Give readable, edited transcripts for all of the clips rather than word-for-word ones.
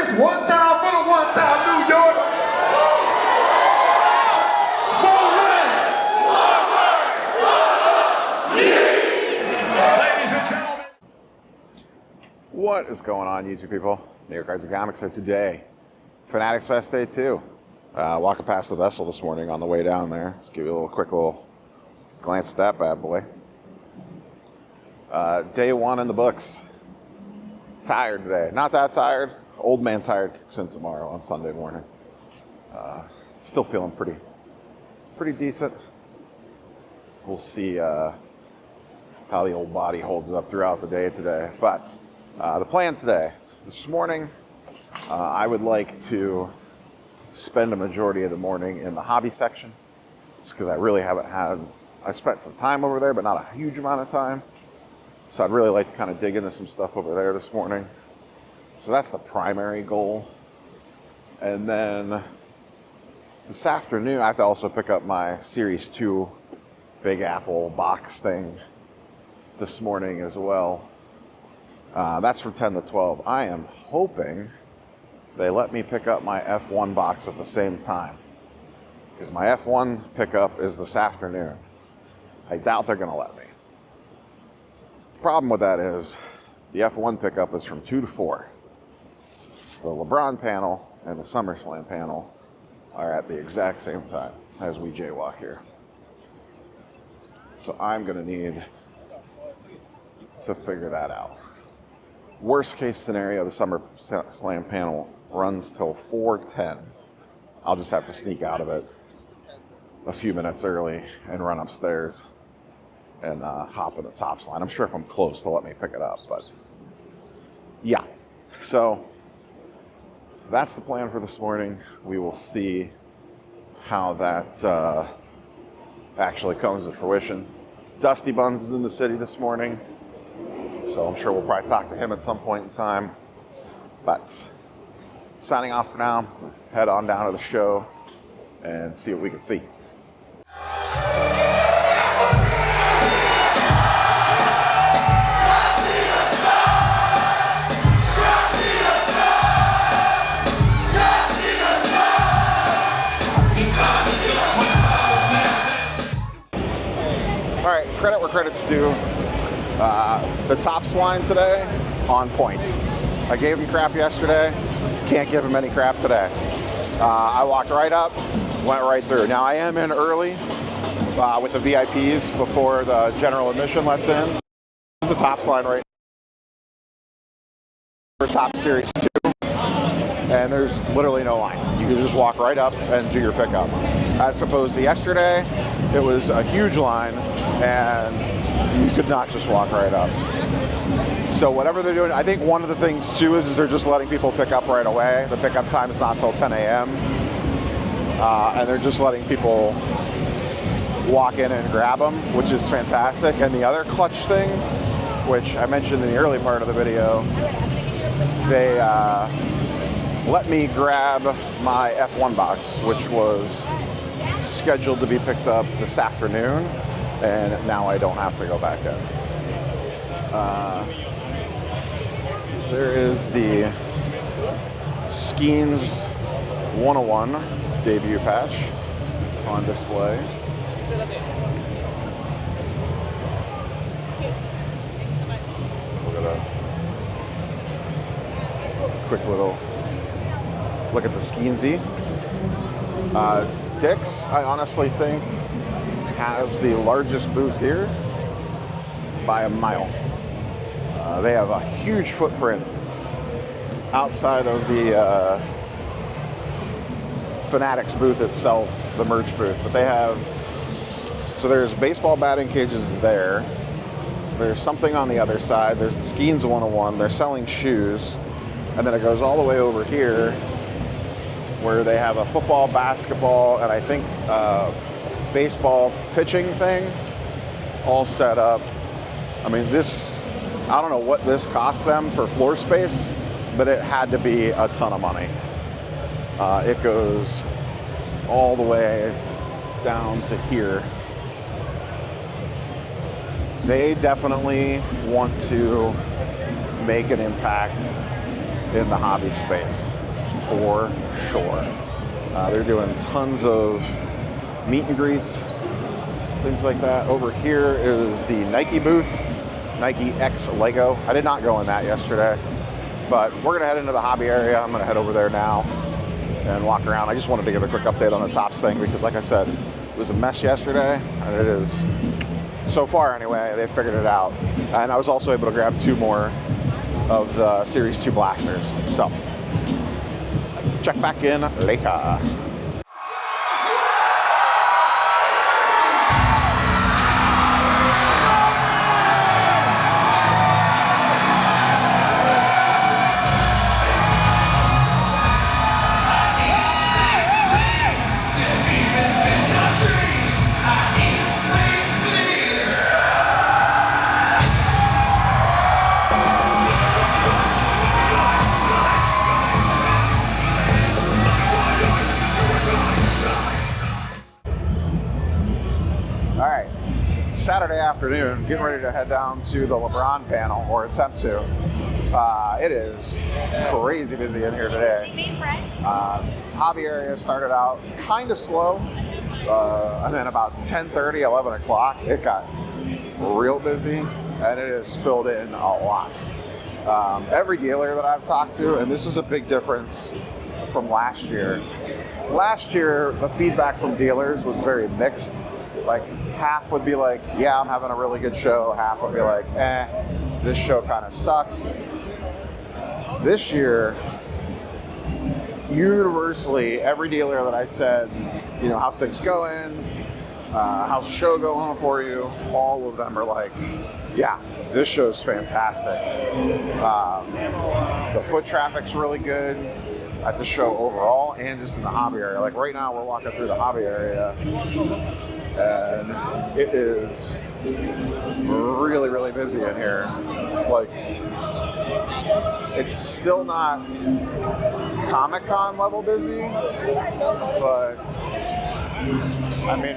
this one time for the one time, New York. Ladies and gentlemen. What is going on, YouTube people? New York Cards and Comics here today. Fanatics Fest Day 2. Walking past the vessel this morning on the way down there. Just give you a quick little glance at that bad boy. Day 1 in the books. Tired today. Not that tired. Old man tired kicks in tomorrow on Sunday morning. Still feeling pretty decent. We'll see how the old body holds up throughout the day today. But the plan today, this morning, I would like to spend a majority of the morning in the hobby section. Just because I really haven't had, I spent some time over there, but not a huge amount of time. So I'd really like to kind of dig into some stuff over there this morning. So that's the primary goal. And then this afternoon, I have to also pick up my Series 2 Big Apple box thing this morning as well. That's from 10 to 12. I am hoping they let me pick up my F1 box at the same time, because my F1 pickup is this afternoon. I doubt they're going to let me. The problem with that is the F1 pickup is from 2 to 4. The LeBron panel and the SummerSlam panel are at the exact same time as we jaywalk here. So I'm going to need to figure that out. Worst case scenario, the SummerSlam panel runs till 4:10. I'll just have to sneak out of it a few minutes early and run upstairs and hop in the tops line. I'm sure if I'm close, they'll let me pick it up, but yeah. So that's the plan for this morning. We will see how that actually comes to fruition. Dusty Buns is in the city this morning, so I'm sure we'll probably talk to him at some point in time. But signing off for now, head on down to the show and see what we can see. All right, credit where credit's due. The tops line today, on point. I gave him crap yesterday, can't give him any crap today. I walked right up, went right through. Now I am in early with the VIPs before the general admission lets in. This is the tops line right now for top Series 2, and there's literally no line. You can just walk right up and do your pickup. As opposed to yesterday, it was a huge line, and you could not just walk right up. So whatever they're doing, I think one of the things too is they're just letting people pick up right away. The pickup time is not till 10 a.m. And they're just letting people walk in and grab them, which is fantastic. And the other clutch thing, which I mentioned in the early part of the video, they let me grab my F1 box, which was scheduled to be picked up this afternoon, and now I don't have to go back in. There is the Skeens 101 debut patch on display. We'll get a quick little look at the Skeensy. Dick's, I honestly think, has the largest booth here by a mile. They have a huge footprint outside of the Fanatics booth itself, the merch booth, but they have, so there's baseball batting cages there. There's something on the other side. There's the Skeens 101. They're selling shoes. And then it goes all the way over here where they have a football, basketball, and I think baseball pitching thing all set up. I mean, this, I don't know what this cost them for floor space, but it had to be a ton of money. It goes all the way down to here. They definitely want to make an impact in the hobby space, for sure. They're doing tons of meet and greets, things like that. Over here is the Nike booth, Nike X Lego. I did not go in that yesterday, but we're gonna head into the hobby area. I'm gonna head over there now and walk around. I just wanted to give a quick update on the Topps thing because, like I said, it was a mess yesterday, and it is, so far anyway, they figured it out. And I was also able to grab 2 more of the Series 2 blasters. So, check back in later. Saturday afternoon, getting ready to head down to the LeBron panel, or attempt to. It is crazy busy in here today. Hobby area started out kind of slow, and then about 10:30, 11 o'clock, it got real busy, and it has filled in a lot. Every dealer that I've talked to, and this is a big difference from last year. Last year, the feedback from dealers was very mixed. Like, half would be like, yeah, I'm having a really good show. Half would be like, this show kind of sucks. This year, universally, every dealer that I said, you know, how's things going? How's the show going for you? All of them are like, yeah, this show's fantastic. The foot traffic's really good at the show overall, and just in the hobby area. Like right now, we're walking through the hobby area, and it is really, really busy in here. Like, it's still not Comic-Con level busy, but I mean,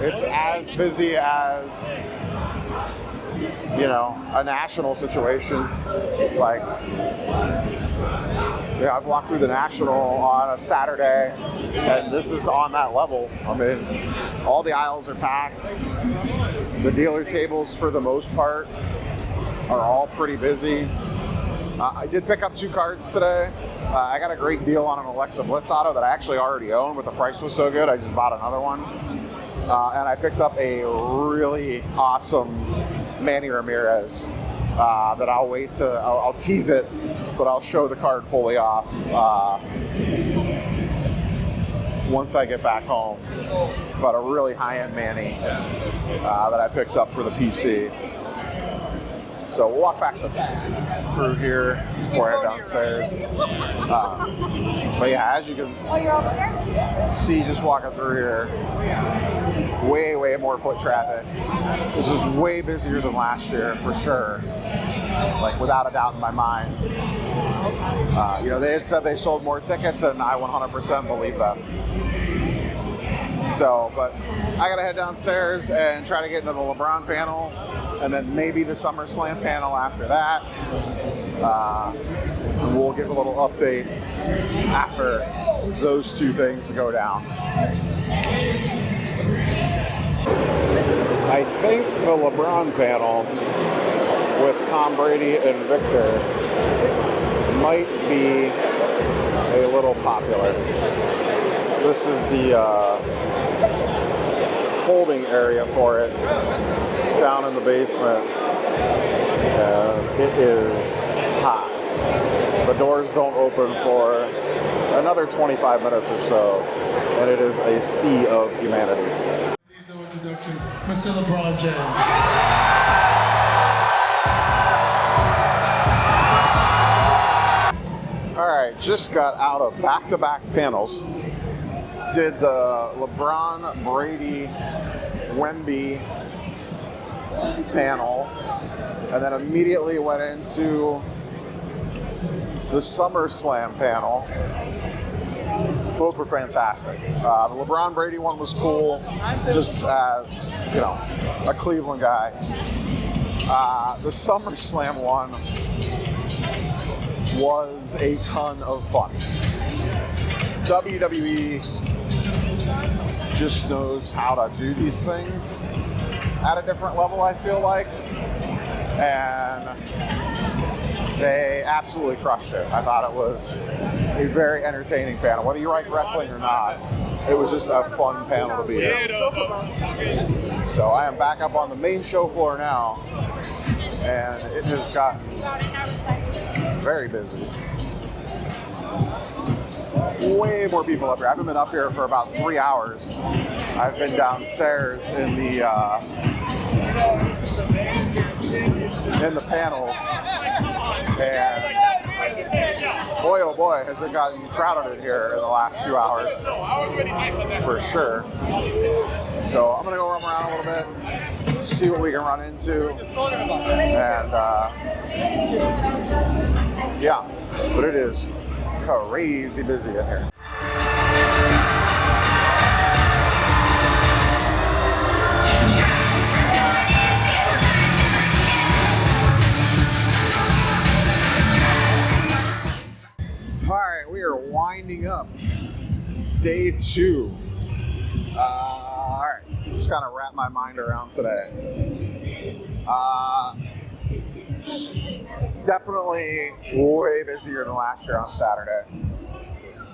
it's as busy as, you know, a national situation. Like, yeah, I've walked through the National on a Saturday, and this is on that level. I mean, all the aisles are packed. The dealer tables, for the most part, are all pretty busy. I did pick up 2 cards today. I got a great deal on an Alexa Bliss auto that I actually already own, but the price was so good, I just bought another one. And I picked up a really awesome Manny Ramirez that I'll tease it, but I'll show the card fully off once I get back home. But a really high-end Manny that I picked up for the PC. So we'll walk back through here before I head downstairs. But yeah, as you can see, just walking through here, way, way more foot traffic. This is way busier than last year, for sure. Like, without a doubt in my mind. You know, they had said they sold more tickets, and I 100% believe them. So, but I gotta head downstairs and try to get into the LeBron panel, and then maybe the SummerSlam panel after that. And we'll give a little update after those 2 things go down. I think the LeBron panel with Tom Brady and Victor might be a little popular. This is the holding area for it down in the basement, and it is hot. The doors don't open for another 25 minutes or so, and it is a sea of humanity. Please no introduction, Mr. LeBron James. All right, just got out of back-to-back panels. Did the LeBron, Brady, Wemby panel, and then immediately went into the SummerSlam panel. Both were fantastic. The LeBron Brady one was cool, just as, you know, a Cleveland guy. The SummerSlam one was a ton of fun. WWE just knows how to do these things at a different level, I feel like. And they absolutely crushed it. I thought it was a very entertaining panel. Whether you like wrestling or not, it was just a fun panel to be in. So I am back up on the main show floor now, and it has gotten very busy. Way more people up here. I haven't been up here for about 3 hours. I've been downstairs in the panels, and boy oh boy has it gotten crowded in here in the last few hours, for sure. So I'm gonna go roam around a little bit, see what we can run into, and yeah, but it is crazy busy in here. We are winding up day 2. All right, just kind of wrap my mind around today. Definitely way busier than last year on Saturday.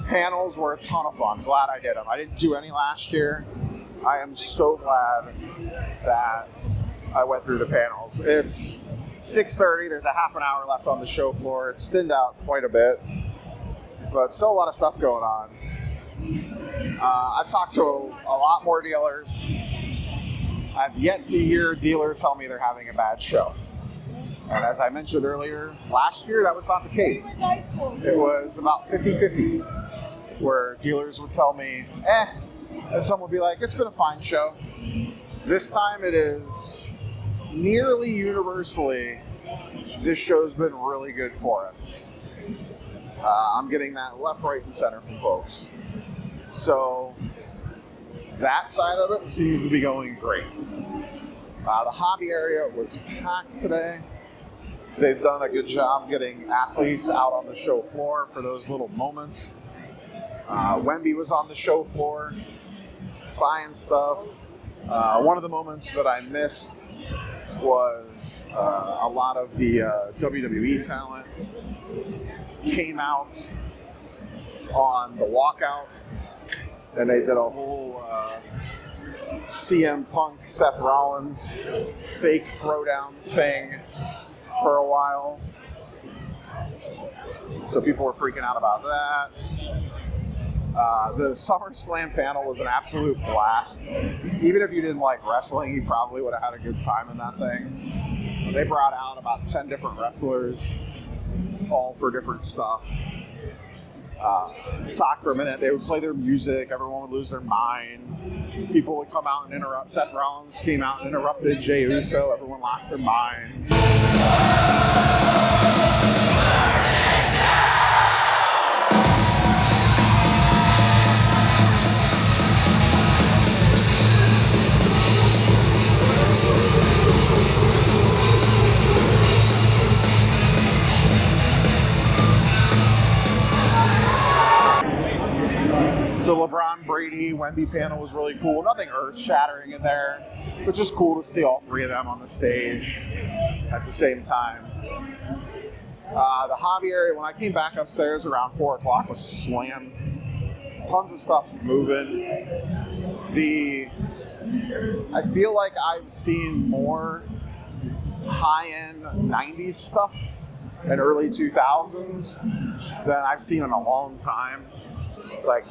Panels were a ton of fun. Glad I did them. I didn't do any last year. I am so glad that I went through the panels. It's 6:30. There's a half an hour left on the show floor. It's thinned out quite a bit, but still a lot of stuff going on. I've talked to a lot more dealers. I've yet to hear a dealer tell me they're having a bad show. And as I mentioned earlier, last year that was not the case. It was about 50-50, where dealers would tell me, and some would be like, it's been a fine show. This time it is nearly universally, this show's been really good for us. I'm getting that left, right, and center from folks. So that side of it seems to be going great. The hobby area was packed today. They've done a good job getting athletes out on the show floor for those little moments. Wemby was on the show floor buying stuff. One of the moments that I missed was a lot of the WWE talent came out on the walkout, and they did a whole CM Punk, Seth Rollins fake throwdown thing for a while. So people were freaking out about that. The SummerSlam panel was an absolute blast. Even if you didn't like wrestling, you probably would have had a good time in that thing. They brought out about 10 different wrestlers, all for different stuff. Talk for a minute. They would play their music. Everyone would lose their mind. People would come out and interrupt. Seth Rollins came out and interrupted Jey Uso. Everyone lost their mind. The LeBron Brady Wemby panel was really cool. Nothing earth-shattering in there, but just cool to see all three of them on the stage at the same time. The hobby area, when I came back upstairs around 4 o'clock, was slammed. Tons of stuff moving. I feel like I've seen more high-end 90s stuff and early 2000s than I've seen in a long time. Like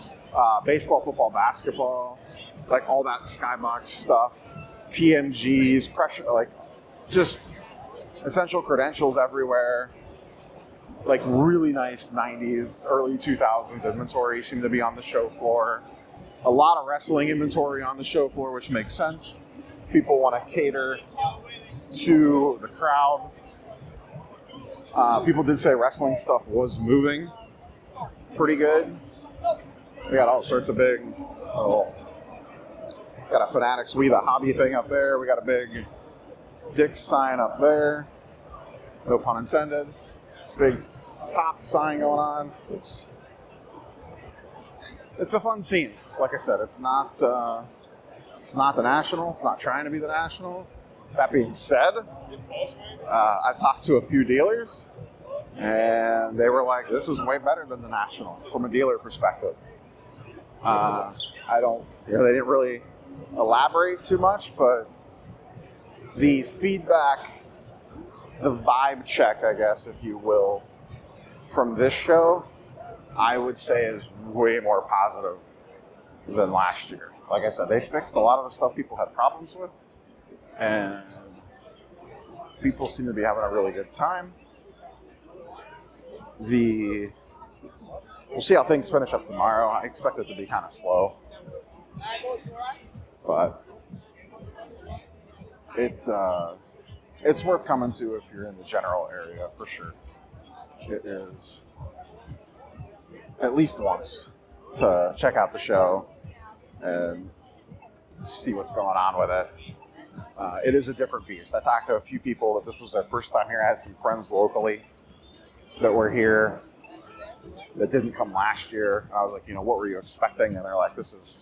baseball, football, basketball, like all that skybox stuff, PMGs, pressure, like just essential credentials everywhere. Like really nice 90s, early 2000s inventory seemed to be on the show floor. A lot of wrestling inventory on the show floor, which makes sense. People want to cater to the crowd. People did say wrestling stuff was moving pretty good. We got all sorts of big, got a Fanatics We the Hobby thing up there. We got a big Dick's sign up there. No pun intended. Big top sign going on. It's a fun scene. Like I said, it's not the National. It's not trying to be the National. That being said, I've talked to a few dealers, and they were like, "This is way better than the National from a dealer perspective." They didn't really elaborate too much, but the feedback, the vibe check, I guess, if you will, from this show, I would say is way more positive than last year. Like I said, they fixed a lot of the stuff people had problems with, and people seem to be having a really good time. We'll see how things finish up tomorrow. I expect it to be kind of slow, but it's worth coming to if you're in the general area for sure. It is at least once to check out the show and see what's going on with it. It is a different beast. I talked to a few people that this was their first time here. I had some friends locally that were here that didn't come last year. I was like, what were you expecting? And they're like, this is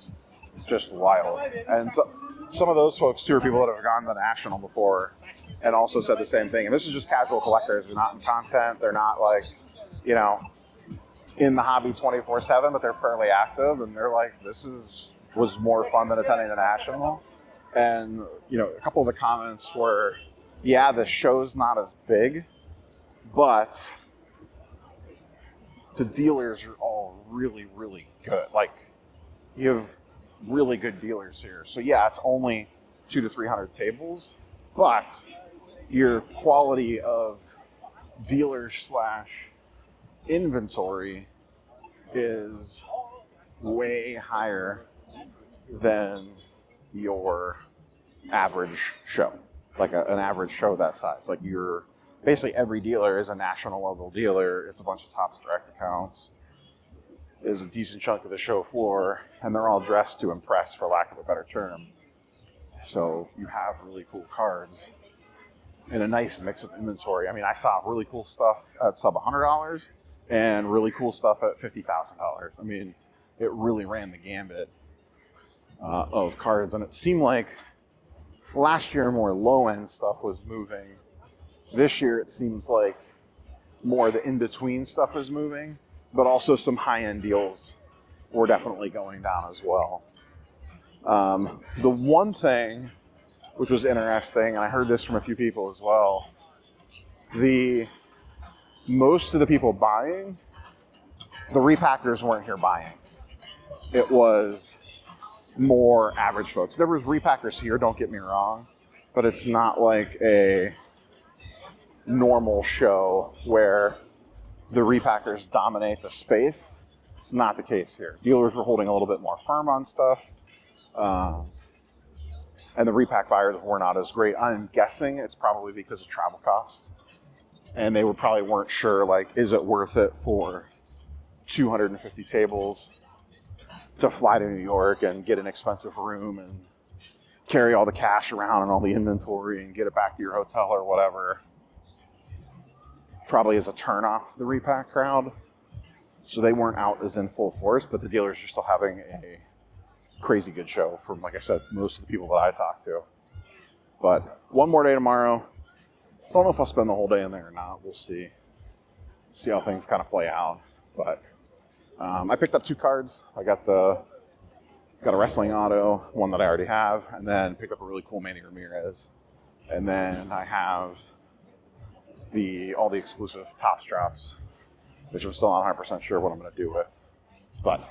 just wild. And so, some of those folks too are people that have gone to the National before and also said the same thing. And this is just casual collectors. They're not in content. They're not like, in the hobby 24/7, but they're fairly active. And they're like, was more fun than attending the National. And, a couple of the comments were, yeah, the show's not as big, but the dealers are all really, really good. Like, you have really good dealers here. So yeah, it's only 200 to 300 tables, but your quality of dealer/inventory is way higher than your average show, like an average show that size. Like basically every dealer is a national level dealer. It's a bunch of Topps direct accounts, is a decent chunk of the show floor, and they're all dressed to impress, for lack of a better term. So you have really cool cards and a nice mix of inventory. I mean, I saw really cool stuff at sub $100 and really cool stuff at $50,000. I mean, it really ran the gambit of cards, and it seemed like last year more low-end stuff was moving. This year it seems like more the in-between stuff is moving, but also some high-end deals were definitely going down as well. The one thing which was interesting, and I heard this from a few people as well, most of the people buying, the repackers weren't here buying. It was more average folks. There was repackers here, don't get me wrong, but it's not like a normal show where the repackers dominate the space. It's not the case here. Dealers were holding a little bit more firm on stuff, and the repack buyers were not as great. I'm guessing it's probably because of travel costs, and they probably weren't sure, like, is it worth it for 250 tables to fly to New York and get an expensive room and carry all the cash around and all the inventory and get it back to your hotel or whatever. Probably as a turn off the repack crowd. So they weren't out as in full force, but the dealers are still having a crazy good show from, like I said, most of the people that I talked to. But one more day tomorrow. Don't know if I'll spend the whole day in there or not. We'll see. See how things kind of play out. But I picked up 2 cards. I got a wrestling auto, one that I already have, and then picked up a really cool Manny Ramirez. And then I have all the exclusive Topps drops, which I'm still not 100% sure what I'm going to do with. But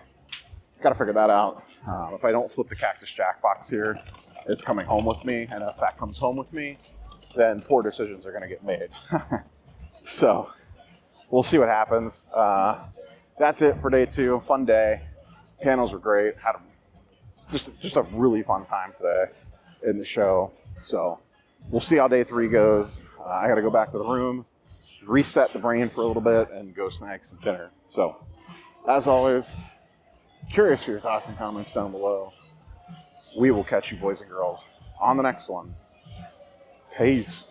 got to figure that out. If I don't flip the Cactus Jack box here, it's coming home with me. And if that comes home with me, then poor decisions are going to get made. So we'll see what happens. That's it for day 2. Fun day. Panels were great. Had just a really fun time today in the show. So we'll see how day 3 goes. I got to go back to the room, reset the brain for a little bit, and go snag some dinner. So, as always, curious for your thoughts and comments down below. We will catch you, boys and girls, on the next one. Peace.